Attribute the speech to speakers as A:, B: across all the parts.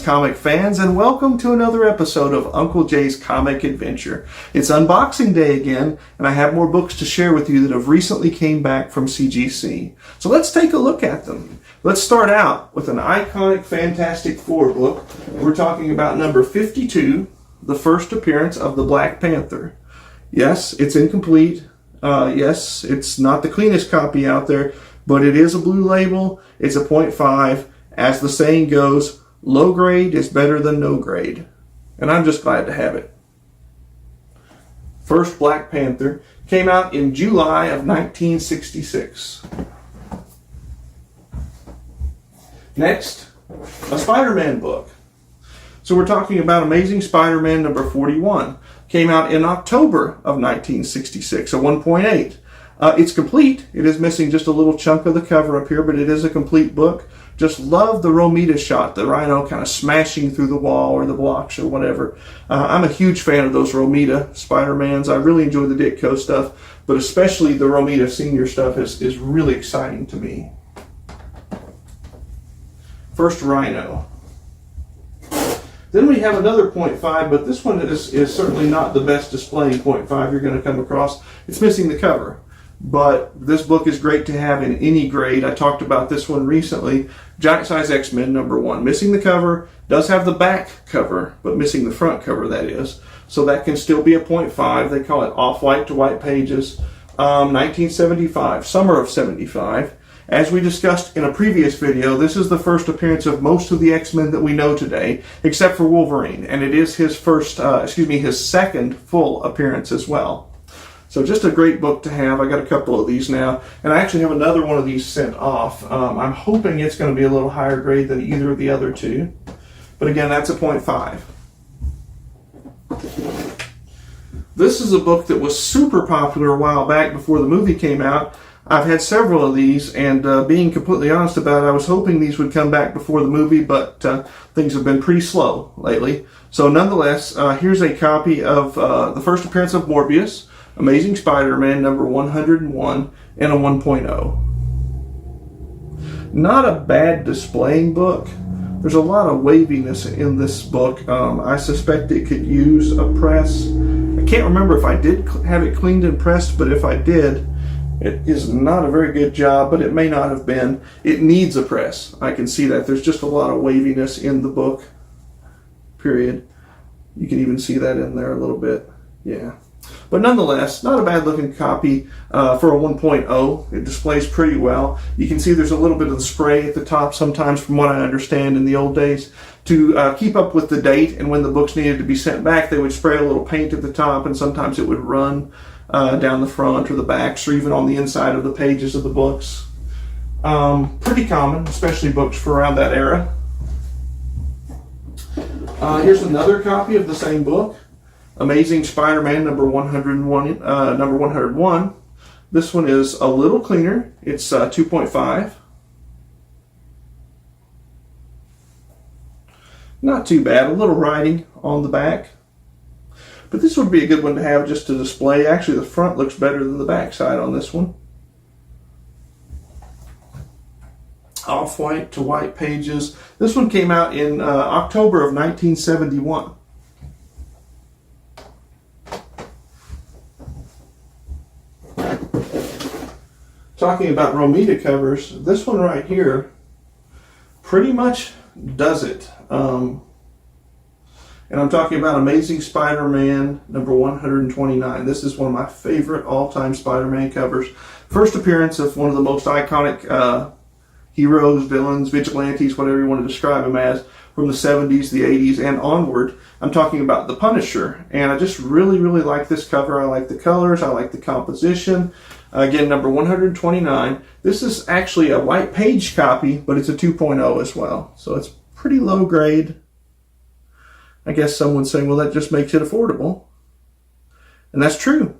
A: comic fans, and welcome to another episode of Uncle Jay's Comic Adventure. It's unboxing day again, and I have more books to share with you that have recently came back from CGC. So let's take a look at them. Let's start out with an iconic Fantastic Four book. We're talking about number 52, the first appearance of the Black Panther. Yes, it's incomplete. Yes, it's not the cleanest copy out there, but it is a blue label. It's a 0.5. As the saying goes, low grade is better than no grade. And I'm just glad to have it. First Black Panther came out in July of 1966. Next, a Spider-Man book. So we're talking about Amazing Spider-Man number 41. Came out in October of 1966, a 1.8. It's complete. It is missing just a little chunk of the cover up here, but it is a complete book. Just love the Romita shot, the rhino kind of smashing through the wall or the blocks or whatever. I'm a huge fan of those Romita Spider-Mans. I really enjoy the Ditko stuff, but especially the Romita Senior stuff is really exciting to me. First Rhino. Then we have another 0.5, but this one is certainly not the best displaying 0.5 you're going to come across. It's missing the cover. But this book is great to have in any grade. I talked about this one recently. Giant Size X-Men number 1. Missing the cover. Does have the back cover, but missing the front cover, that is. So that can still be a 0.5. They call it off-white to white pages. 1975. Summer of 75. As we discussed in a previous video, this is the first appearance of most of the X-Men that we know today, except for Wolverine. And it is his his second full appearance as well. So just a great book to have. I got a couple of these now, and I actually have another one of these sent off. I'm hoping it's going to be a little higher grade than either of the other two. But again, that's a 0.5. This is a book that was super popular a while back before the movie came out. I've had several of these, and being completely honest about it, I was hoping these would come back before the movie, but things have been pretty slow lately. So nonetheless, here's a copy of the first appearance of Morbius, Amazing Spider-Man number 101, and a 1.0. Not a bad displaying book. There's a lot of waviness in this book. I suspect it could use a press. I can't remember if I did have it cleaned and pressed, but if I did, it is not a very good job, but it may not have been. It needs a press. I can see that. There's just a lot of waviness in the book, period. You can even see that in there a little bit. Yeah. But nonetheless, not a bad looking copy for a 1.0. It displays pretty well. You can see there's a little bit of the spray at the top sometimes, from what I understand in the old days. To keep up with the date and when the books needed to be sent back, they would spray a little paint at the top, and sometimes it would run down the front or the backs or even on the inside of the pages of the books. Pretty common, especially books for around that era. Here's another copy of the same book. Amazing Spider-Man number 101. This one is a little cleaner. It's 2.5. Not too bad. A little writing on the back. But this would be a good one to have just to display. Actually, the front looks better than the back side on this one. Off-white to white pages. This one came out in October of 1971. Talking about Romita covers, this one right here pretty much does it. And I'm talking about Amazing Spider-Man number 129. This is one of my favorite all-time Spider-Man covers. First appearance of one of the most iconic heroes, villains, vigilantes, whatever you want to describe him as, from the 70s, the 80s, and onward. I'm talking about the Punisher. And I just really, really like this cover. I like the colors. I like the composition. Again, number 129. This is actually a white page copy, but it's a 2.0 as well. So it's pretty low grade. I guess someone's saying, well, that just makes it affordable. And that's true.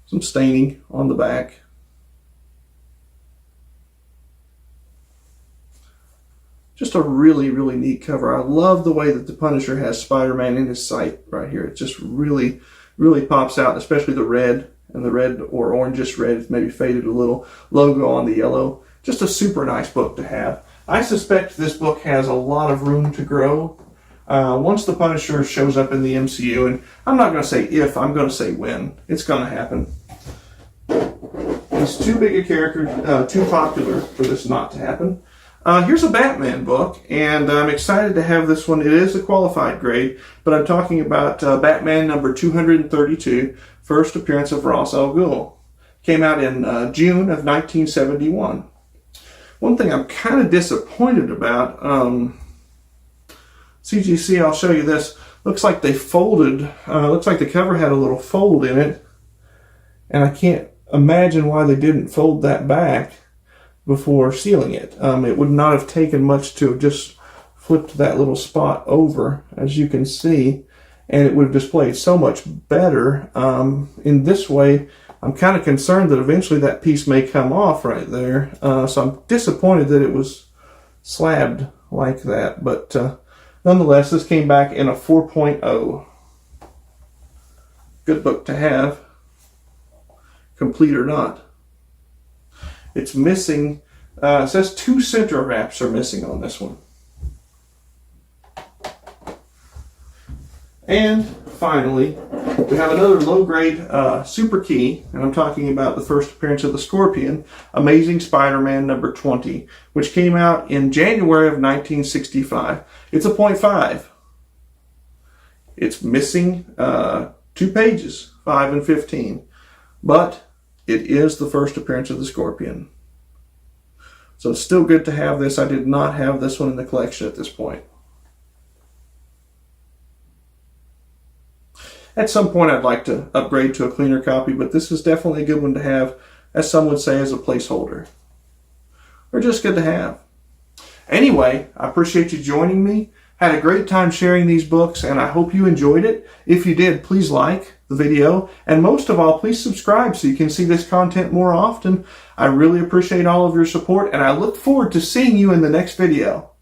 A: Some staining on the back. Just a really, really neat cover. I love the way that the Punisher has Spider-Man in his sight right here. It just really, really pops out, especially the red and the red or orangish red, maybe faded a little, logo on the yellow. Just a super nice book to have. I suspect this book has a lot of room to grow once the Punisher shows up in the MCU, and I'm not going to say if, I'm going to say when. It's going to happen. He's too big a character, too popular for this not to happen. Here's a Batman book, and I'm excited to have this one. It is a qualified grade, but I'm talking about Batman number 232, first appearance of Ra's al Ghul. Came out in June of 1971. One thing I'm kind of disappointed about, CGC, I'll show you this. Looks like they folded, looks like the cover had a little fold in it, and I can't imagine why they didn't fold that back before sealing it. It would not have taken much to have just flipped that little spot over, as you can see, and it would have displayed so much better. In this way, I'm kind of concerned that eventually that piece may come off right there, so I'm disappointed that it was slabbed like that, but nonetheless, this came back in a 4.0. Good book to have, complete or not. It's missing, it says 2 center wraps are missing on this one. And finally, we have another low-grade super key, and I'm talking about the first appearance of the Scorpion, Amazing Spider-Man number 20, which came out in January of 1965. It's a 0.5. It's missing 2 pages, 5 and 15, but it is the first appearance of the Scorpion. So it's still good to have this. I did not have this one in the collection at this point. At some point, I'd like to upgrade to a cleaner copy, but this is definitely a good one to have, as some would say, as a placeholder. Or just good to have. Anyway, I appreciate you joining me. Had a great time sharing these books, and I hope you enjoyed it. If you did, please like the video, and most of all, please subscribe so you can see this content more often. I really appreciate all of your support, and I look forward to seeing you in the next video.